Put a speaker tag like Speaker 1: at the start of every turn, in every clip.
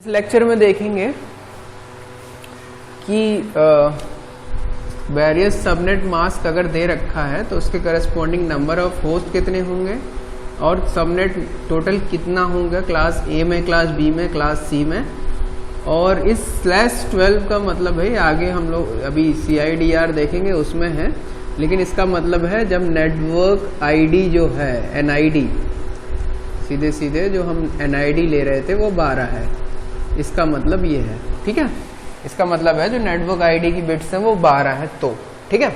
Speaker 1: इस लेक्चर में देखेंगे कि वेरियस सबनेट मास्क अगर दे रखा है तो उसके करस्पॉन्डिंग नंबर ऑफ होस्ट कितने होंगे और सबनेट टोटल कितना होंगे क्लास ए में, क्लास बी में, क्लास सी में। और इस /12 का मतलब है, आगे हम लोग अभी CIDR देखेंगे उसमें है, लेकिन इसका मतलब है जब नेटवर्क आईडी जो है NID, सीधे सीधे जो हम NID ले रहे थे वो 12 है, इसका मतलब ये है। ठीक है, इसका मतलब है जो नेटवर्क आईडी की बिट्स हैं वो 12 है। तो ठीक है,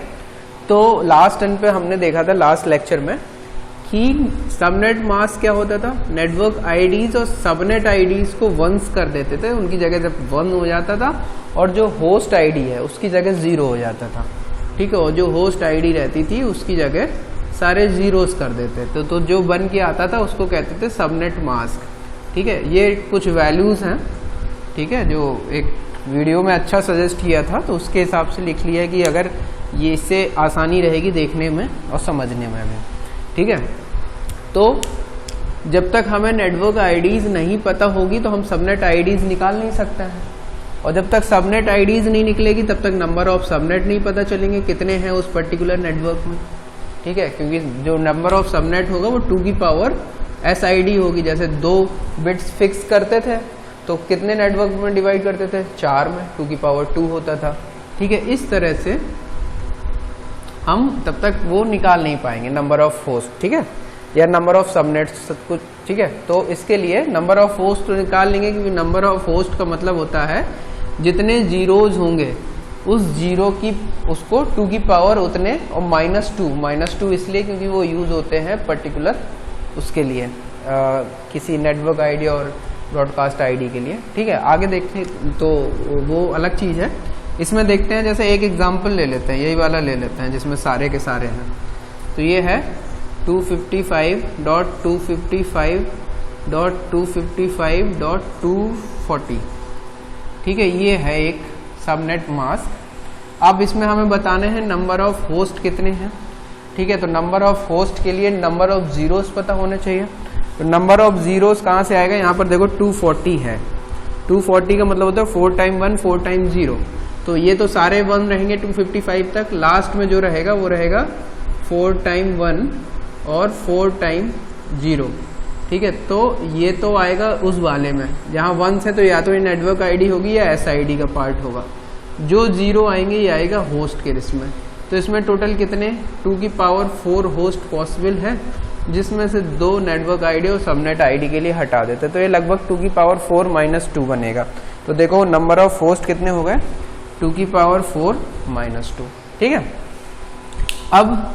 Speaker 1: तो लास्ट टर्न पे हमने देखा था लास्ट लेक्चर में कि सबनेट मास्क क्या होता था, नेटवर्क आईडीज और सबनेट आईडीज को वंस कर देते थे, उनकी जगह जब 1 हो जाता था और जो होस्ट आईडी है उसकी जगह 0 हो जाता था। ठीक है, और जो होस्ट आईडी रहती थी उसकी जगह सारे जीरोस कर देते थे, तो जो बन के आता था उसको कहते थे सबनेट मास्क। ठीक है, ये कुछ वैल्यूज हैं, ठीक है, जो एक वीडियो में अच्छा सजेस्ट किया था तो उसके हिसाब से लिख लिया कि अगर ये इससे आसानी रहेगी देखने में और समझने में भी। ठीक है, तो जब तक हमें नेटवर्क आईडीज नहीं पता होगी तो हम सबनेट आईडीज निकाल नहीं सकते हैं, और जब तक सबनेट आईडीज नहीं निकलेगी तब तक नंबर ऑफ सबनेट नहीं पता चलेंगे कितने हैं उस पर्टिकुलर नेटवर्क में। ठीक है, क्योंकि जो नंबर ऑफ सबनेट होगा वो 2 की पावर SID होगी। जैसे 2 बिट्स फिक्स करते थे तो कितने नेटवर्क में डिवाइड करते थे, 4 में, 2 की पावर 2 होता था। ठीक है, इस तरह से हम तब तक वो निकाल नहीं पाएंगे नंबर ऑफ होस्ट, ठीक है, या नंबर ऑफ सबनेट्स सब कुछ। ठीक है, तो इसके लिए नंबर ऑफ होस्ट तो निकाल लेंगे, क्योंकि नंबर ऑफ होस्ट का मतलब होता है जितने जीरोज होंगे उस जीरो की उसको 2 की पावर उतने, और -2 इसलिए क्योंकि वो यूज होते हैं पर्टिकुलर उसके लिए किसी नेटवर्क आईडी और ब्रॉडकास्ट आईडी के लिए। ठीक है, आगे देखते तो वो अलग चीज है। इसमें देखते हैं, जैसे एक एग्जांपल ले लेते हैं, यही वाला ले लेते हैं जिसमें सारे के सारे हैं। तो ये है 255.255.255.240। ठीक है, ये है एक सबनेट मास्क। अब इसमें हमें बताने हैं नंबर ऑफ होस्ट कितने हैं। ठीक है, तो नंबर ऑफ होस्ट के लिए नंबर ऑफ जीरोस पता होने चाहिए। तो नंबर ऑफ जीरोस कहाँ से आएगा, यहाँ पर देखो 240 है। 240 का मतलब होता है 4 टाइम 1 4 टाइम 0, तो ये तो सारे 1 रहेंगे 255 तक। लास्ट में जो रहेगा वो रहेगा 4 टाइम 1 और 4 टाइम 0। ठीक है, तो ये तो आएगा उस वाले में जहाँ 1 है, तो या तो ये नेटवर्क आईडी होगी या SID का पार्ट होगा। जो 0 आएंगे ये आएगा होस्ट के इसमें। तो इसमें टोटल कितने 2 की पावर 4 होस्ट पॉसिबल है, जिसमें से 2 नेटवर्क आईडी और सबनेट आईडी के लिए हटा देते, तो ये लगभग 2 की पावर 4 - 2 बनेगा। तो देखो नंबर ऑफ होस्ट कितने हो गए, 2 की पावर 4 - 2। ठीक है, अब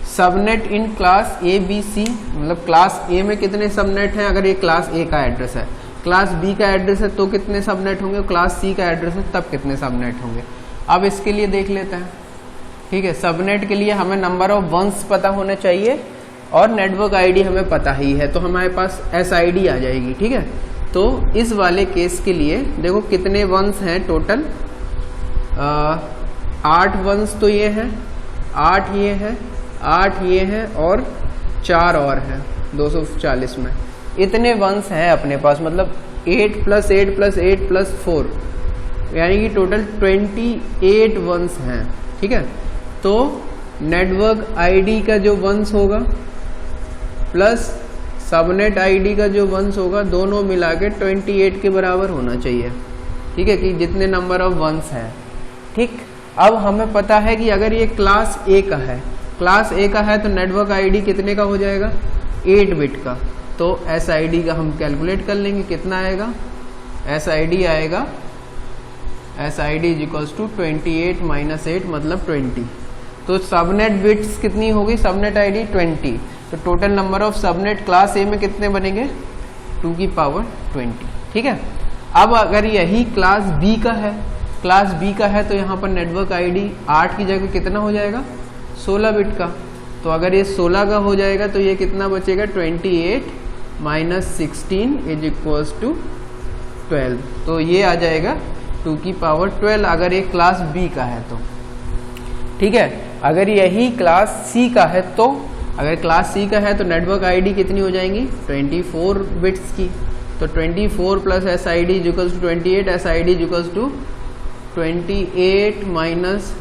Speaker 1: सबनेट इन क्लास ABC, मतलब क्लास A में कितने सबनेट हैं, अगर ये क्लास A का एड्रेस है, क्लास B का एड्रेस है तो कितने सबनेट होंगे, क्लास C का एड्रेस है तब कितने सबनेट होंगे। अब इसके लिए देख लेते हैं। ठीक है, सबनेट के लिए हमें नंबर ऑफ वंस पता होने चाहिए और नेटवर्क आईडी हमें पता ही है, तो हमारे पास SID आ जाएगी। ठीक है, तो इस वाले केस के लिए देखो कितने वंस हैं टोटल, 8 वंस तो ये हैं, 8 ये हैं, 8 ये हैं और 4 और हैं 240 में। इतने वंस हैं अपने पास, मतलब 8 + 8 + 8 + 4, यानी कि टोटल 28 वंस हैं। ठीक है, तो नेटवर्क आईडी का जो वंस होगा प्लस सबनेट आईडी का जो वंस होगा, दोनों मिला के 28 के बराबर होना चाहिए। ठीक है, कि जितने नंबर ऑफ वंस हैं। ठीक, अब हमें पता है कि अगर ये क्लास A का है, क्लास A का है तो नेटवर्क आईडी कितने का हो जाएगा, 8 बिट का। तो SID का हम कैलकुलेट कर लेंगे, कितना आएगा, SID आएगा, SID = 28 - 8 मतलब 20। तो सबनेट बिट्स कितनी होगी, सबनेट आईडी 20। तो total number of subnet class A में कितने बनेंगे, 2 की पावर 20। ठीक है, अब अगर यही क्लास B का है, क्लास B का है तो यहाँ पर नेटवर्क आईडी 8 की जगह कितना हो जाएगा, 16 बिट का। तो अगर ये 16 का हो जाएगा तो ये कितना बचेगा, 28 - 16 = 12। तो ये आ जाएगा 2 की पावर 12 अगर ये क्लास B का है तो। ठीक है, अगर यही क्लास C का है तो, अगर क्लास C का है तो नेटवर्क आईडी कितनी हो जाएंगी, 24 बिट्स की। तो 24 plus S I D is equals to 28, S I D is equals to 28 minus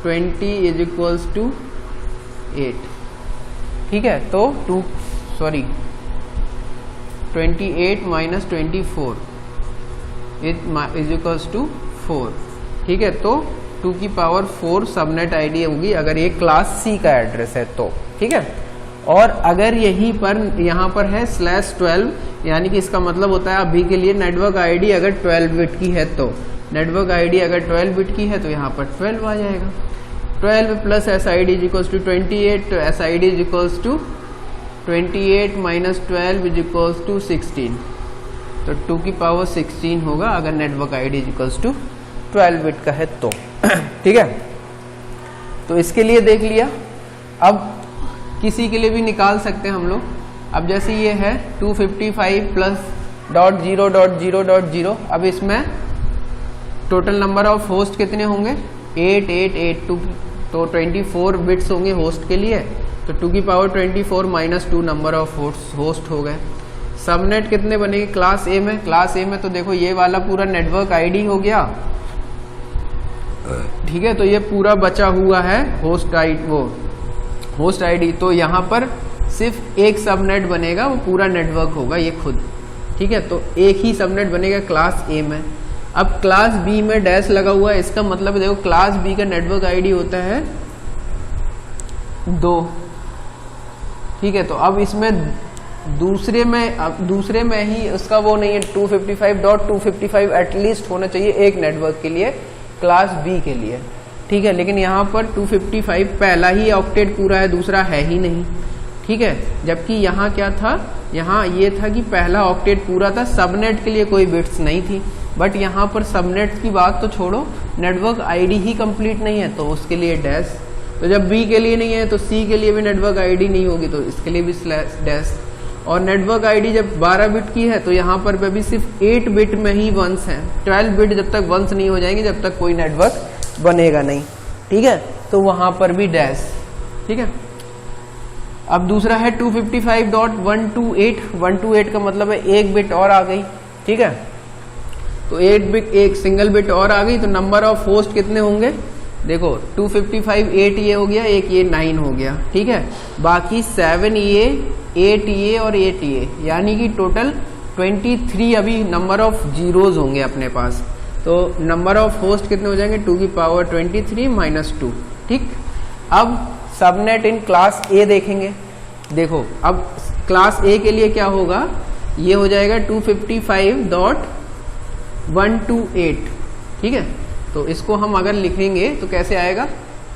Speaker 1: 20 is equals to 8। ठीक है, तो 28 माइनस 24 इज इक्वल्स टू 4। ठीक है, तो 2 की पावर 4 सबनेट आईडी होगी अगर ये क्लास सी का एड्रेस है तो। ठीक है, और अगर यहीं पर यहाँ पर है /12, यानी कि इसका मतलब होता है अभी के लिए नेटवर्क आईडी अगर 12 बिट की है तो, नेटवर्क आईडी अगर 12 बिट की है तो यहाँ पर 12 आ जाएगा। 12 plus S I D is equals to 28, तो S I D is equals to 28 minus 12 is equals to 16, तो 2 की पावर 16 होगा अगर network ID is equals to 12 bit का है तो। ठीक है, तो इसके लिए देख लिया। अब किसी के लिए भी निकाल सकते हैं हम लोग। अब जैसे ये है 255 प्लस .0.0.0, अब इसमें टोटल नंबर ऑफ होस्ट कितने होंगे 8882, तो 24 बिट्स होंगे होस्ट के लिए, तो 2 की power 24 minus 2 number of host हो गए। सबनेट कितने बनेंगे क्लास ए में? क्लास ए में तो देखो ये वाला पूरा नेटवर्क आईडी हो गया। ठीक है, तो ये पूरा बचा हुआ है होस्ट आईडी, तो यहाँ पर सिर्फ एक सबनेट बनेगा, वो पूरा नेटवर्क होगा ये खुद। ठीक है, तो एक ही सबनेट बनेगा क्लास ए में। अब क्लास बी में डैश लगा हुआ है, इसका मतलब देखो क्लास बी का नेटवर्क आईडी होता है 2। ठीक है, तो अब इसमें दूसरे में ही उसका वो नहीं है 255.255 एटलीस्ट होना चाहिए एक नेटवर्क के लिए क्लास बी के लिए। ठीक है, लेकिन यहाँ पर 255 पहला ही ऑक्टेट पूरा है, दूसरा है ही नहीं। ठीक है, जबकि यहाँ क्या था, यहाँ ये था कि पहला ऑक्टेट पूरा था, सबनेट के लिए कोई बिट्स नहीं थी। बट यहाँ पर सबनेट की बात तो छोड़ो, नेटवर्क आईडी ही कंप्लीट नहीं है तो उसके लिए डैश। तो जब बी के लिए नहीं है तो सी के लिए भी नेटवर्क आईडी नहीं होगी, तो इसके लिए भी डैश। और नेटवर्क आईडी जब 12 बिट की है तो यहाँ पर भी सिर्फ 8 बिट में ही वंस हैं। 12 बिट जब तक वंस नहीं हो जाएंगे जब तक कोई नेटवर्क बनेगा नहीं। ठीक है, तो वहां पर भी डैश। ठीक है, अब दूसरा है 255.128 का मतलब है एक बिट और आ गई। ठीक है, तो एक सिंगल बिट और आ गई, तो नंबर ऑफ होस्ट कितने होंगे देखो 255 8 ये हो गया, एक ये 9 हो गया। ठीक है, बाकी 7 ये 8 ये और 8 ये, यानी कि टोटल 23 अभी नंबर ऑफ जीरोज होंगे अपने पास। तो नंबर ऑफ होस्ट कितने हो जाएंगे 2 की पावर 23 माइनस 2। ठीक, अब सबनेट इन क्लास ए देखेंगे। देखो अब क्लास ए के लिए क्या होगा, ये हो जाएगा 255.128। ठीक है, तो इसको हम अगर लिखेंगे तो कैसे आएगा,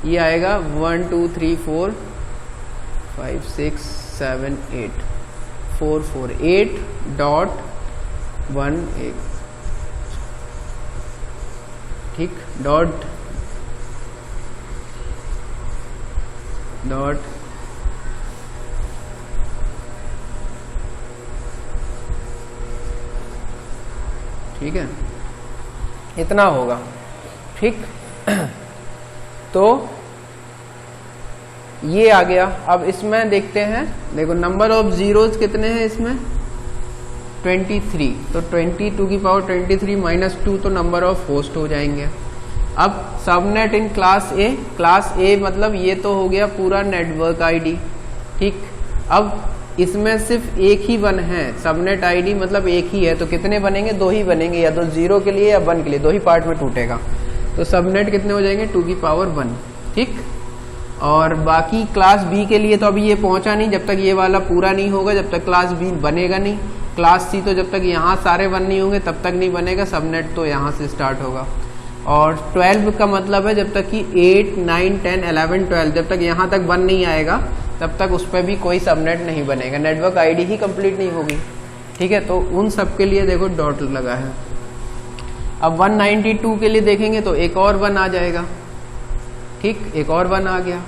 Speaker 1: ये आएगा 1 2 3 4 5 6 7 8 448.18। ठीक, डॉट ठीक है, इतना होगा। ठीक, तो ये आ गया। अब इसमें देखते हैं, देखो नंबर ऑफ जीरोज कितने हैं इसमें 23, तो 22 की पावर 23 माइनस 2 तो नंबर ऑफ होस्ट हो जाएंगे। अब सबनेट इन क्लास ए मतलब ये तो हो गया पूरा नेटवर्क आईडी। ठीक, अब इसमें सिर्फ एक ही वन है, सबनेट आईडी मतलब एक ही है, तो कितने बनेंगे 2 ही बनेंगे, या तो 0 के लिए या 1 के लिए, 2 ही पार्ट में टूटेगा। तो सबनेट कितने हो जाएंगे 2 की पावर 1। ठीक, और बाकी क्लास बी के लिए तो अभी ये पहुंचा नहीं, जब तक ये वाला पूरा नहीं होगा जब तक क्लास बी बनेगा नहीं। क्लास सी तो जब तक यहाँ सारे 1 नहीं होंगे तब तक नहीं बनेगा, सबनेट तो यहाँ से स्टार्ट होगा। और 12 का मतलब है जब तक कि 8 9 10 11 12 जब तक यहाँ तक 1 नहीं आएगा तब तक उस पर भी कोई सबनेट नहीं बनेगा, नेटवर्क आईडी ही कंप्लीट नहीं होगी। ठीक है, तो उन सब के लिए देखो डॉट लगा है। अब 192 के लिए देखेंगे तो एक और 1 आ जाएगा। ठीक, एक और 1 आ गया।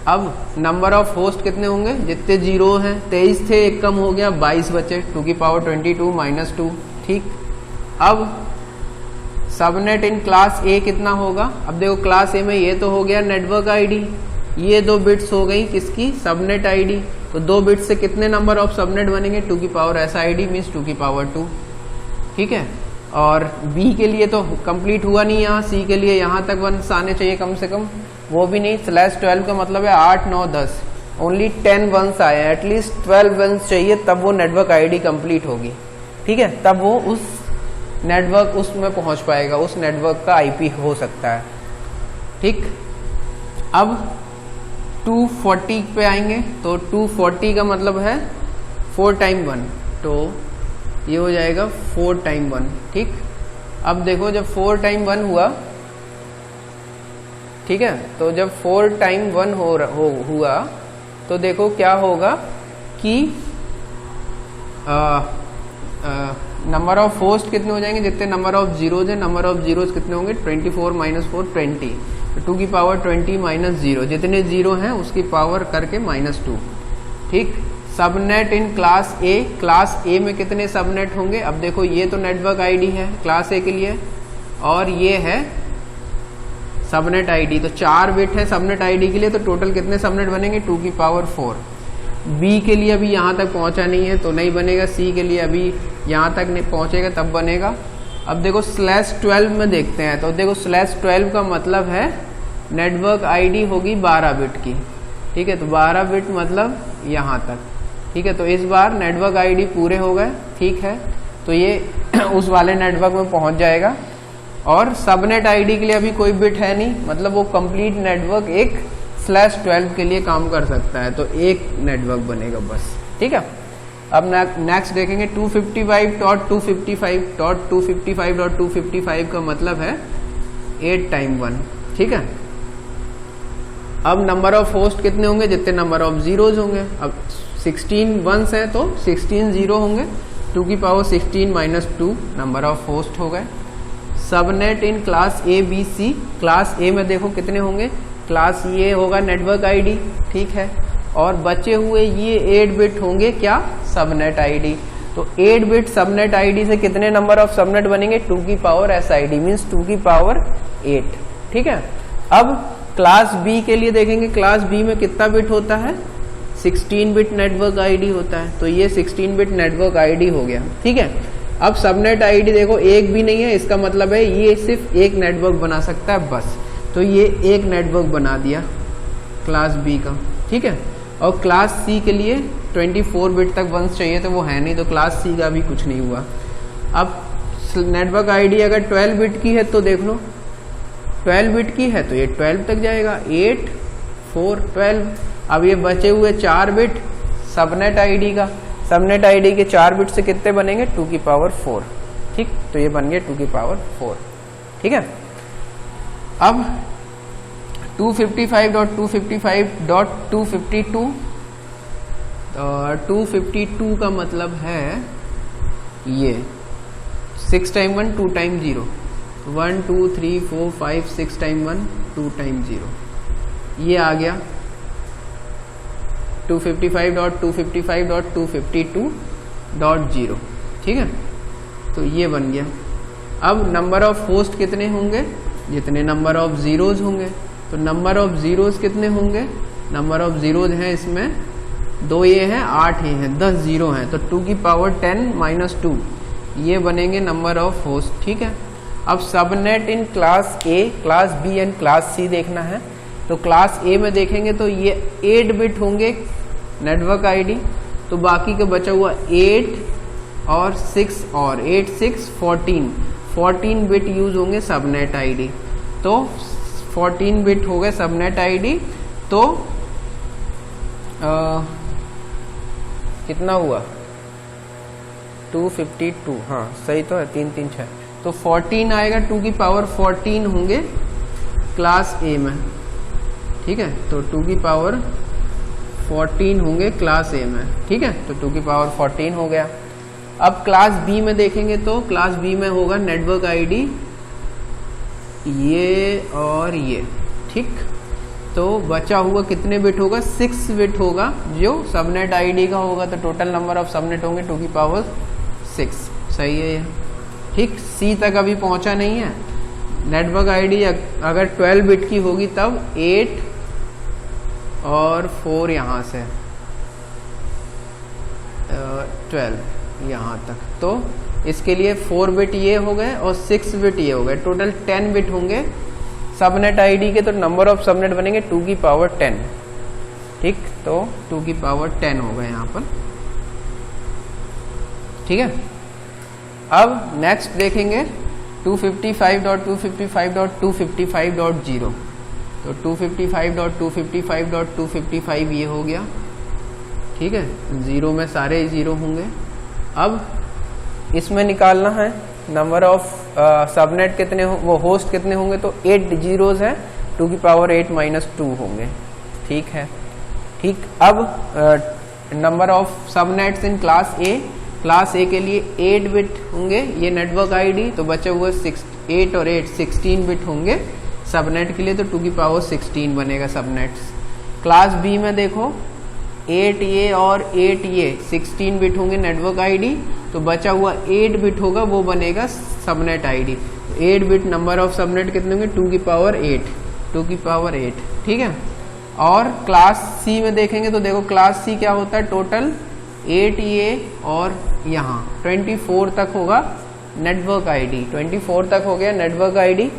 Speaker 1: अब नंबर ऑफ होस्ट कितने होंगे, जितने जीरो हैं 23 थे, एक कम हो गया 22 बचे, 2 की पावर 22 माइनस 2। ठीक, अब सबनेट इन क्लास ए कितना होगा, अब देखो क्लास ए में ये तो हो गया नेटवर्क आईडी, ये 2 बिट्स हो गई किसकी सबनेट आईडी, तो 2 बिट से कितने नंबर ऑफ सबनेट बनेंगे, 2 की पावर SID मीन्स 2 की पावर 2, ठीक है। और B के लिए तो कंप्लीट हुआ नहीं यहाँ, C के लिए यहाँ तक 1s आने चाहिए कम से कम, वो भी नहीं। /12 का मतलब है 8, 9, 10, ओनली 10 1s आए हैं, एटलीस्ट 12 1s चाहिए तब वो नेटवर्क ID कंप्लीट होगी, ठीक है, तब वो उस नेटवर्क उसमें पहुंच पाएगा, उस नेटवर्क का IP हो सकता है, ठीक। अब 240 पे आएंगे, तो 240 का मतलब है 4 टाइम 1, तो ये हो जाएगा 4 टाइम 1, ठीक। अब देखो जब 4 टाइम 1 हुआ, ठीक है, तो जब 4 टाइम 1 हुआ तो देखो क्या होगा कि नंबर ऑफ होस्ट कितने हो जाएंगे, जितने नंबर ऑफ जीरोज है, नंबर ऑफ जीरोज कितने होंगे, 24 - 4 20, 2 की पावर 20 - 0, जितने जीरो हैं उसकी पावर करके -2, ठीक। सबनेट इन क्लास ए में कितने सबनेट होंगे, अब देखो ये तो नेटवर्क आईडी है क्लास ए के लिए, और ये है सबनेट आईडी, तो 4 बिट है सबनेट आईडी के लिए, तो टोटल कितने सबनेट बनेंगे, 2 की पावर 4। बी के लिए अभी यहाँ तक पहुँचा नहीं है तो नहीं बनेगा, सी के लिए अभी यहाँ तक नहीं पहुँचेगा तब बनेगा। अब देखो /12 में देखते हैं, तो देखो /12 का मतलब है नेटवर्क आईडी होगी 12 बिट की, ठीक है, तो 12 बिट मतलब यहाँ तक, ठीक है। तो इस बार नेटवर्क आईडी पूरे हो गए, ठीक है, तो ये उस वाले नेटवर्क में पहुंच जाएगा। और सबनेट आईडी के लिए अभी कोई बिट है नहीं, मतलब वो कंप्लीट नेटवर्क एक /12 के लिए काम कर सकता है, तो एक नेटवर्क बनेगा बस, ठीक है। अब नेक्स्ट देखेंगे 255.255.255.255 का मतलब है 8 टाइम 1, ठीक है। अब नंबर ऑफ होस्ट कितने होंगे, जितने नंबर ऑफ जीरोज होंगे। अब 16 1s है तो 16 जीरो होंगे, 2 की पावर 16 - 2 नंबर ऑफ होस्ट हो गए। Subnet in class A B C, class A में देखो कितने होंगे, क्लास ये होगा नेटवर्क आईडी, ठीक है, और बचे हुए ये 8 बिट होंगे क्या, सबनेट आईडी। तो 8 बिट सबनेट आईडी से कितने नंबर ऑफ सबनेट बनेंगे, 2 की पावर SID मीन्स 2 की पावर 8, ठीक है। अब क्लास बी के लिए देखेंगे, क्लास बी में कितना बिट होता है, 16 बिट नेटवर्क आईडी होता है, तो ये 16 बिट नेटवर्क आईडी हो गया, ठीक है। अब सबनेट आईडी देखो एक भी नहीं है, इसका मतलब है ये सिर्फ एक नेटवर्क बना सकता है बस, तो ये एक नेटवर्क बना दिया क्लास बी का, ठीक है। और क्लास सी के लिए 24 बिट तक 1s चाहिए, तो वो है नहीं, तो क्लास सी का भी कुछ नहीं हुआ। अब नेटवर्क आईडी अगर 12 बिट की है तो देख लो, 12 बिट की है तो ये 12 तक जाएगा, 8 4 12। अब ये बचे हुए 4 बिट सबनेट आईडी का, सबनेट आईडी के 4 बिट से कितने बनेंगे, 2 की पावर 4, ठीक, तो ये बन गया 2 की पावर 4, ठीक है। अब 255.255.252 252 का मतलब है ये 6 टाइम 1 2 टाइम 0, 1 2 3 4 5 6 टाइम 1 2 टाइम 0, ये आ गया 255.255.252.0, ठीक है, तो ये बन गया। अब नंबर ऑफ होस्ट कितने होंगे, जितने नंबर ऑफ जीरोज होंगे, तो नंबर ऑफ जीरोज कितने होंगे, नंबर ऑफ जीरोज हैं इसमें 2 ये हैं 8 ये हैं 10 जीरो हैं, तो 2 की पावर 10 - 2 ये बनेंगे नंबर ऑफ होस्ट, ठीक है। अब subnet in class A, class B and class C देखना है, तो क्लास ए में देखेंगे तो ये 8 बिट होंगे नेटवर्क आईडी, तो बाकी का बचा हुआ 8 और 6 और 8 6 14 बिट यूज होंगे सबनेट आईडी, तो 14 बिट हो गए सबनेट आईडी, तो कितना हुआ 252, हाँ सही तो है, 3 3 6, तो 14 आएगा, 2 की पावर 14 होंगे क्लास ए में, ठीक है, तो 2 की पावर 14 होंगे क्लास ए में, ठीक है, तो 2 की पावर 14 हो गया। अब क्लास बी में देखेंगे तो क्लास बी में होगा नेटवर्क आईडी ये और ये, ठीक, तो बचा हुआ कितने बिट होगा, 6 बिट होगा जो सबनेट आईडी का होगा, तो टोटल नंबर ऑफ सबनेट होंगे 2 की पावर 6, सही है ये, ठीक। सी तक अभी पहुंचा नहीं है, नेटवर्क आईडी अगर 12 बिट की होगी तब 8 और 4 यहाँ से, 12 यहाँ तक। तो इसके लिए 4 बिट ये हो गए और 6 बिट ये हो गए, टोटल 10 बिट होंगे सबनेट आईडी के। तो नंबर ऑफ सबनेट बनेंगे 2 की पावर 10, ठीक। तो 2 की पावर 10 हो गए यहाँ पर, ठीक है। अब नेक्स्ट देखेंगे 255.255.255.0। तो 255.255.255 ये हो गया, ठीक है। जीरो में सारे जीरो होंगे। अब इसमें निकालना है नंबर ऑफ सबनेट कितने हो, वो होस्ट कितने होंगे। तो 8 जीरोज है, 2 की पावर 8 माइनस 2 होंगे, ठीक है, ठीक। अब number of subnets in class A, class ए के लिए 8 बिट होंगे ये नेटवर्क आईडी। तो बचे हुए 8 और 8 16 बिट होंगे सबनेट के लिए। तो 2 की पावर 16 बनेगा सबनेट्स। क्लास बी में देखो 8A और 8A 16 बिट होंगे नेटवर्क आईडी। तो बचा हुआ 8 बिट होगा, वो बनेगा subnet ID. 8 bit number of subnet कितने होंगे, 2 की पावर 8, 2 की पावर 8, ठीक है। और क्लास सी में देखेंगे तो देखो क्लास सी क्या होता है, टोटल 8A और यहाँ 24 तक होगा नेटवर्क आईडी, 24 तक हो गया नेटवर्क आईडी।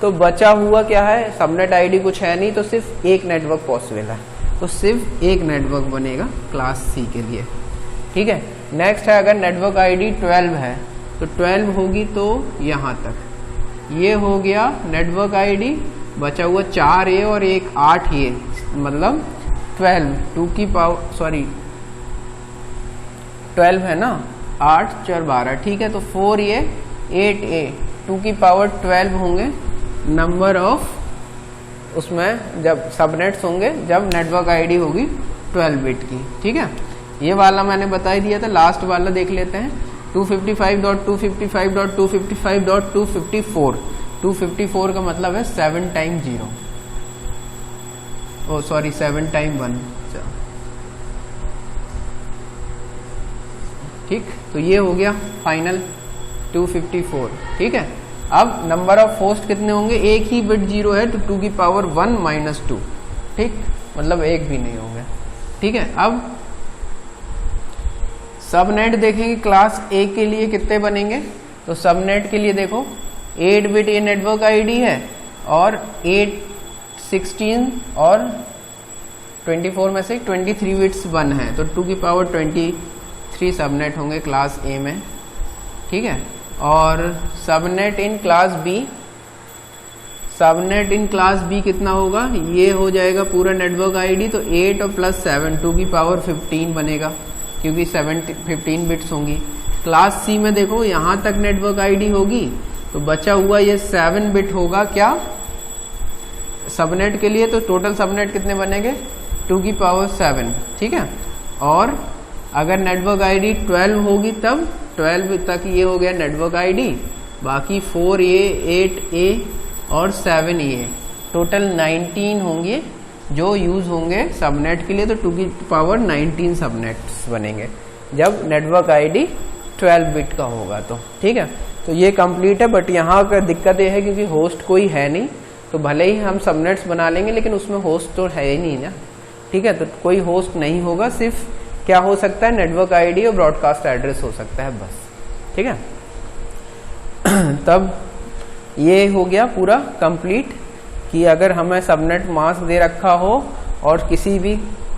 Speaker 1: तो बचा हुआ क्या है, सबनेट आईडी कुछ है नहीं, तो सिर्फ एक नेटवर्क पॉसिबल है। तो सिर्फ एक नेटवर्क बनेगा क्लास सी के लिए, ठीक है। नेक्स्ट है अगर नेटवर्क आईडी 12 है तो 12 होगी तो यहाँ तक ये हो गया नेटवर्क आईडी। बचा हुआ 4A और एक 8A, मतलब 12, 2 की पावर 12 है ना, 8 4 12, ठीक है। तो 4A 8A 2 की पावर 12 होंगे नंबर ऑफ उसमें जब सबनेट्स होंगे, जब नेटवर्क आईडी होगी 12 बिट की, ठीक है। ये वाला मैंने बता ही दिया था। लास्ट वाला देख लेते हैं 255.255.255.254। 254 का मतलब है 7 टाइम 0, 7 टाइम 1, ठीक। तो ये हो गया फाइनल 254, ठीक है। अब नंबर ऑफ होस्ट कितने होंगे, एक ही बिट 0 है तो 2 की पावर 1 माइनस 2, ठीक, मतलब एक भी नहीं होंगे, ठीक है। अब सबनेट देखेंगे क्लास ए के लिए कितने बनेंगे। तो सबनेट के लिए देखो 8 बिट ये नेटवर्क आईडी है और 8 16 और 24 में से 23 बिट्स 1 है। तो 2 की पावर 23 सबनेट होंगे क्लास ए में, ठीक है। और subnet in class B, subnet in class B कितना होगा, ये हो जाएगा पूरा नेटवर्क आईडी। तो 8 और प्लस 7 2 की पावर 15 बनेगा, क्योंकि 15 बिट्स होंगी। क्लास सी में देखो यहाँ तक नेटवर्क आईडी होगी, तो बचा हुआ ये 7 बिट होगा क्या सबनेट के लिए। तो टोटल सबनेट कितने बनेंगे, 2 की पावर 7, ठीक है। और अगर नेटवर्क आईडी 12 होगी तब 12 तक ये हो गया नेटवर्क आईडी, बाकी 4A 8A और 7A टोटल 19 होंगे जो यूज होंगे सबनेट के लिए। तो 2 की पावर 19 सबनेट्स बनेंगे जब नेटवर्क आईडी 12 बिट का होगा, तो ठीक है। तो ये कंप्लीट है। बट यहाँ का दिक्कत ये है क्योंकि होस्ट कोई है नहीं, तो भले ही हम सबनेट्स बना लेंगे लेकिन उसमें होस्ट तो है ही नहीं ना, ठीक है। तो कोई होस्ट नहीं होगा, सिर्फ क्या हो सकता है, नेटवर्क आईडी और ब्रॉडकास्ट एड्रेस हो सकता है बस, ठीक है। तब ये हो गया पूरा कंप्लीट कि अगर हमें सबनेट मास्क दे रखा हो और किसी भी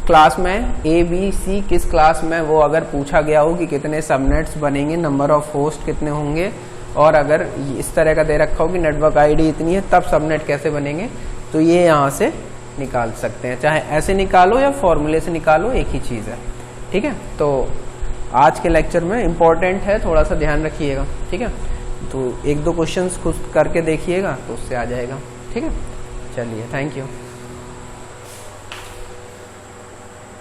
Speaker 1: क्लास में ABC किस क्लास में वो अगर पूछा गया हो कि कितने सबनेट्स बनेंगे, नंबर ऑफ होस्ट कितने होंगे, और अगर इस तरह का दे रखा हो कि नेटवर्क आईडी इतनी है तब सबनेट कैसे बनेंगे, तो ये यहाँ से निकाल सकते हैं। चाहे ऐसे निकालो या फॉर्मूले से निकालो, एक ही चीज़ है, ठीक है। तो आज के लेक्चर में इम्पोर्टेंट है, थोड़ा सा ध्यान रखिएगा, ठीक है। तो 1-2 क्वेश्चंस खुद करके देखिएगा तो उससे आ जाएगा, ठीक है। चलिए, थैंक यू।